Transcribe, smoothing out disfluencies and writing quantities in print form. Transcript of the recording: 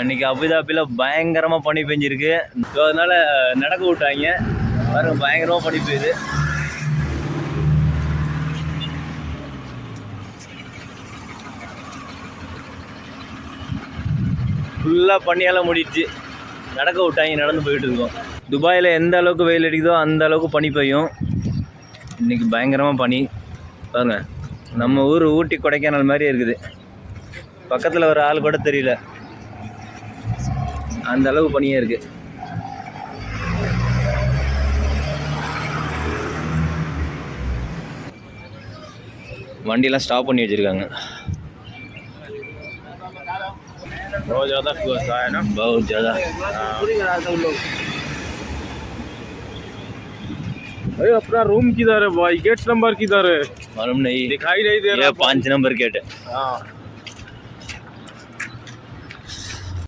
இன்னைக்கு அபுதாபியில் பயங்கரமாக பனி பெஞ்சிருக்கு. ஸோ அதனால் நடக்க விட்டாங்க. பாருங்க, பயங்கரமாக பனி பெய்யுது. ஃபுல்லாக பனியால் மூடிடுச்சு. நடக்க விட்டாங்க, நடந்து போயிட்டு இருக்கோம். துபாயில் எந்த அளவுக்கு வெயில் அடிக்குதோ அந்த அளவுக்கு பனி பெய்யும். இன்றைக்கி பயங்கரமாக பனி. பாருங்க, நம்ம ஊர் ஊட்டி கொடைக்கானல் மாதிரி இருக்குது. பக்கத்தில் ஒரு ஆள் கூட தெரியல, அந்த அளவுக்கு பனியாக இருக்குது. வண்டியெல்லாம் ஸ்டாப் பண்ணி வச்சுருக்காங்க. बहुत ज़्यादा कुआसा है ना, बहुत ज़्यादा. अरे अपना रूम किधर है भाई? गेट नंबर किधर है? मालूम नहीं, दिखाई नहीं दे रहा. 5 नंबर गेट है. हाँ